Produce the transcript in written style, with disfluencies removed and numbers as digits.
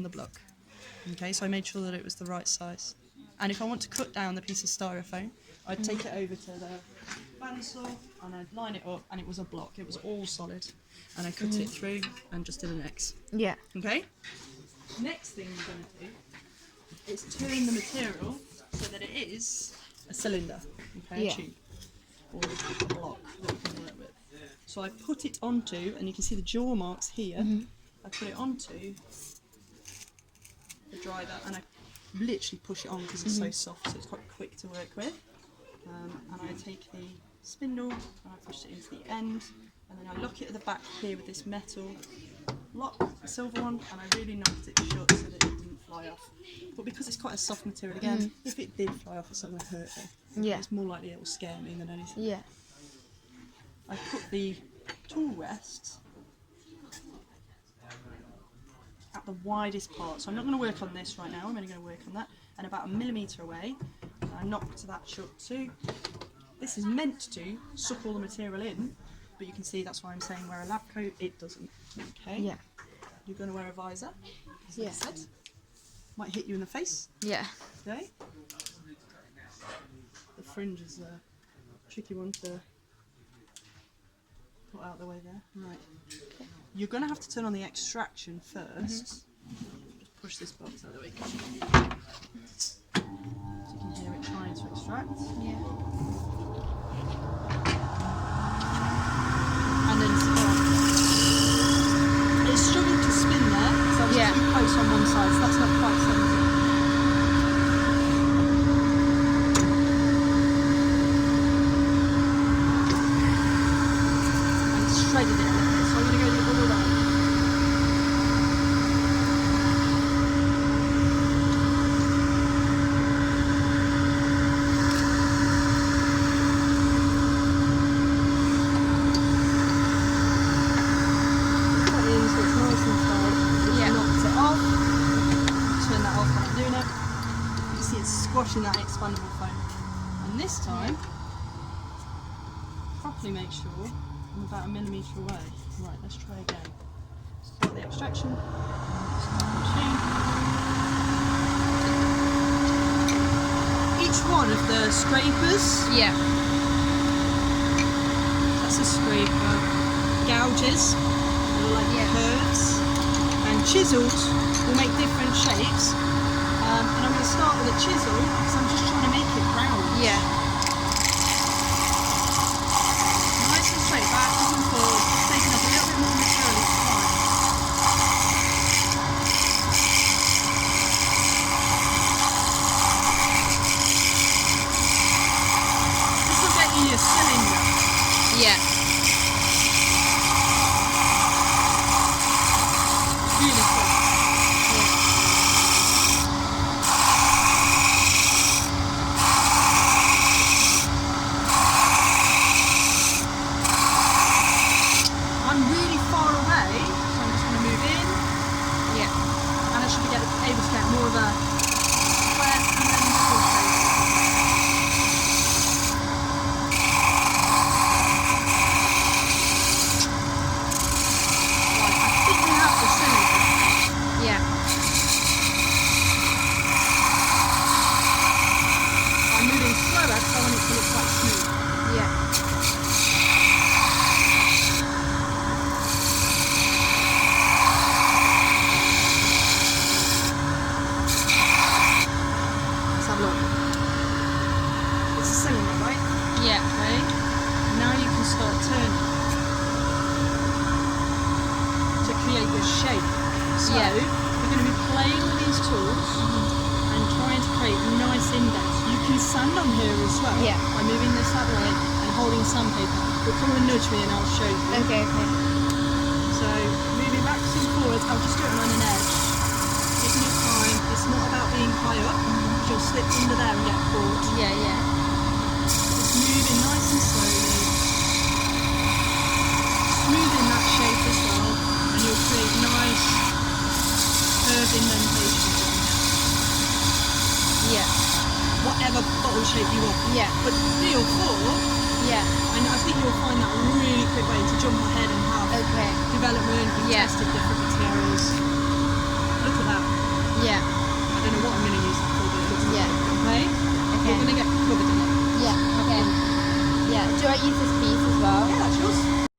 on the block. Okay, so I made sure that it was the right size. And if I want to cut down the piece of styrofoam, I'd take it over to the bandsaw and I'd line it up, and it was a block. It was all solid, and I cut it through and just did an X. Yeah. Okay. Next thing you're going to do is turn the material so that it is a cylinder, okay, a tube, or a block that you can work with. So I put it onto, and you can see the jaw marks here. I put it onto the driver, and I literally push it on because it's so soft, so it's quite quick to work with. And I take the spindle and I push it into the end, and then I lock it at the back here with this metal lock, a silver one, and I really knocked it shut so that it didn't fly off. But because it's quite a soft material, again, if it did fly off, it's not going to hurt me. Yeah. It's more likely it will scare me than anything. Yeah. I put the tool rest at the widest part, so I'm not going to work on this right now, I'm only going to work on that, and about 1 millimetre away, and I knocked that shut too. This is meant to suck all the material in, but you can see that's why I'm saying wear a lab coat, it doesn't. Okay? Yeah. You're going to wear a visor, as I Yeah. said. Might hit you in the face. Yeah. Okay? The fringe is a tricky one to put out the way there. Right. You're going to have to turn on the extraction first. Just push this box out of the way. So you can hear it trying to extract. Yeah. And then start. It's struggling to spin there, so I was too close on one side, so that's not quite centered. Shredded it a little bit, so I'm going to go the other way. Put it in so it's nice and tight. Just knocked it off. Turn that off when I'm doing it. You can see it's squashing that expandable foam. And this time, properly make sure I'm about 1 millimetre away. Right, let's try again. Start the extraction. Start the machine. Each one of the scrapers, Yeah. that's a scraper, gouges, they're like curves, and chisels will make different shapes. And I'm going to start with a chisel because I'm just trying to make it round. Yeah. Nice and straight, backwards and forwards, taking up a little bit more material each time. This will get you your cylinder. Yeah. Really cool. I'm really far away, so I'm just going to move in, Yeah. and I should be able to get more of a square and then double shape. Right, I think we have the cylinder. Yeah. I'm moving slower because I want it to look quite smooth. Yeah. Let's have a look. It's a cylinder, right? Yeah. Okay. Now you can start turning to create your shape. So Yeah. we're going to be playing with these tools and trying to create nice indents. You can sand on here as well by moving this that way and holding sandpaper. But come and nudge me and I'll show you. Okay. Okay. So moving backwards and forwards, I'll just do it on an edge. Taking your time. It's not about being high up. You'll slip under there and get caught. Yeah. Yeah. Just moving nice and slowly. Smoothing that shape as well, and you'll create nice curved indentations on there. Yeah. Whatever bottle shape you want. Yeah. But feel for, Yeah. and I think you'll find that a really quick way to jump ahead and have Okay. development and Yeah. tested different materials. Look at that. Do I use this piece as well? Yeah, that's yours.